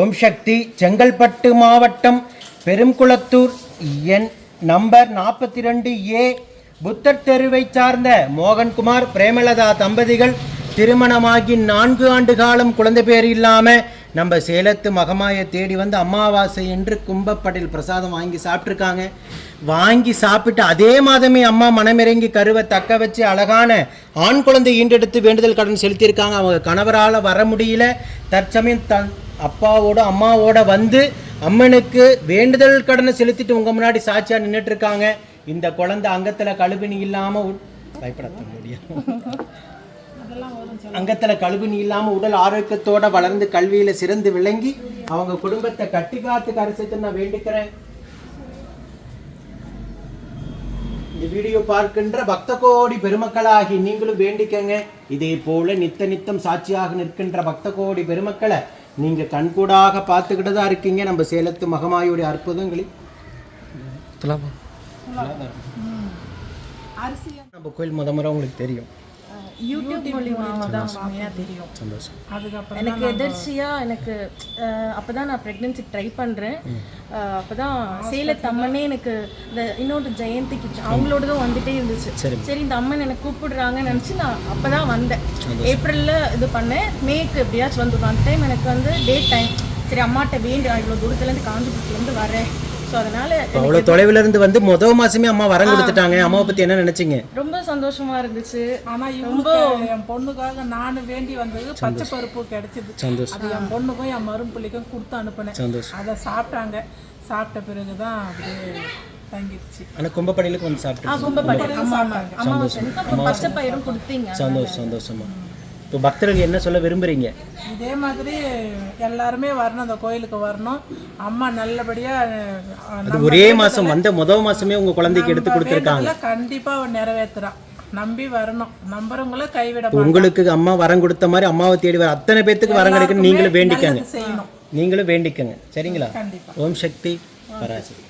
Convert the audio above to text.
ஓம் சக்தி. செங்கல்பட்டு மாவட்டம் பெரும்குளத்தூர் எண் number 42A புத்தர் தெருவை சார்ந்த மோகன்குமார் பிரேமலதா தம்பதிகள் திருமணமாகி 4 ஆண்டு காலம் குழந்தை பேர் இல்லாமல் நம்ம சேலத்து மகமாயை தேடி வந்து அமாவாசை என்று கும்பப்படையில் பிரசாதம் வாங்கி சாப்பிட்ருக்காங்க. வாங்கி சாப்பிட்டு அதே மாதமே அம்மா மனமிறங்கி கருவை தக்க வச்சு அழகான ஆண் குழந்தை ஈண்டெடுத்து வேண்டுதல் கடன் செலுத்தியிருக்காங்க. அவங்க கணவரால் வர முடியல. தற்சமயம் அப்பாவோட அம்மாவோட வந்து அம்மனுக்கு வேண்டுதல் கடனை செலுத்திட்டு உங்கள் முன்னாடி சாட்சியாக நின்றுட்டு இருக்காங்க. இந்த குழந்தை அங்கத்தில் கழுபினி இல்லாமல் பயப்பட முடியும் அங்கத்தில் கழுபினி இல்லாமல் உடல் ஆரோக்கியத்தோட வளர்ந்து கல்வியில் சிறந்து விளங்கி அவங்க குடும்பத்தை கட்டி காத்து கரைசத்து நான் வேண்டிக்கிறேன். இந்த வீடியோ பார்க்கின்ற பக்த கோடி பெருமக்களாகி நீங்களும் வேண்டிக்கங்க. இதே போல நித்தம் சாட்சியாக நிற்கின்ற பக்த கோடி பெருமக்களை நீங்க கண்கூடாக பார்த்துக்கிட்டு தான் இருக்கீங்க. நம்ம சேலத்து மகமாயுடைய அற்புதங்களில் நம்ம கோயில் முறை உங்களுக்கு தெரியும். யூடியூப் மூலியமாக தான் தெரியும். அதுக்கப்புறம் எனக்கு எதிர்ச்சியாக எனக்கு அப்போ தான் நான் ப்ரெக்னென்சிக்கு ட்ரை பண்ணுறேன். அப்போ தான் சேலத்து அம்மனே எனக்கு இந்த இன்னொரு ஜெயந்திக்கு அவங்களோட தான் வந்துகிட்டே இருந்துச்சு. சரி இந்த அம்மன் எனக்கு கூப்பிடுறாங்கன்னு நினச்சி நான் அப்போ தான் வந்தேன். ஏப்ரலில் இது பண்ணேன். மேக்கு எப்படியாச்சும் வந்துடும். அந்த டைம் எனக்கு வந்து டேட் டைம் சரி அம்மாட்ட வேண்டி இவ்வளோ தூரத்துலேருந்து காஞ்சிபுரத்துலேருந்து வரேன். ஸோ அதனால அவ்வளோ தொலைவில் இருந்து வந்து முதல் மாதமே அம்மா வரம் கொடுத்துட்டாங்க. அம்மாவை பற்றி என்ன நினைச்சிங்க? ரொம்ப சந்தோஷமா இருந்துச்சு. ஆனால் ரொம்ப என் பொண்ணுக்காக நான் வேண்டி வந்தது பச்சை பருப்பு கிடைச்சிது. அது என் பொண்ணுக்கும் என் மரும்பிள்ளைக்கும் கொடுத்து அனுப்பினேன். அதை சாப்பிட்டாங்க. சாப்பிட்ட பிறகு தான் அப்படியே தங்கிடுச்சு. ஆனால் கும்பப்படையிலுக்கு வந்து சாப்பிட்டு பச்சை பயிரும் கொடுத்தீங்க. சந்தோஷமா. இப்போ பக்தர்கள் என்ன சொல்ல விரும்புறீங்க? இதே மாதிரி எல்லாருமே வரணும், அந்த கோயிலுக்கு வரணும். அம்மா நல்லபடியா ஒரே மாசம் வந்த முதல் மாசமே உங்க குழந்தைக்கு எடுத்து கொடுத்துருக்காங்க. கண்டிப்பா நிறைவேற்றுறா. நம்பி வரணும். நம்புறவங்கள கைவிட. உங்களுக்கு அம்மா வரம் கொடுத்த மாதிரி அம்மாவை தேடி வர அத்தனை பேத்துக்கு வரம் கிடைக்குன்னு நீங்களும் வேண்டிக்கங்க. சரிங்களா? ஓம் சக்தி பராசக்தி.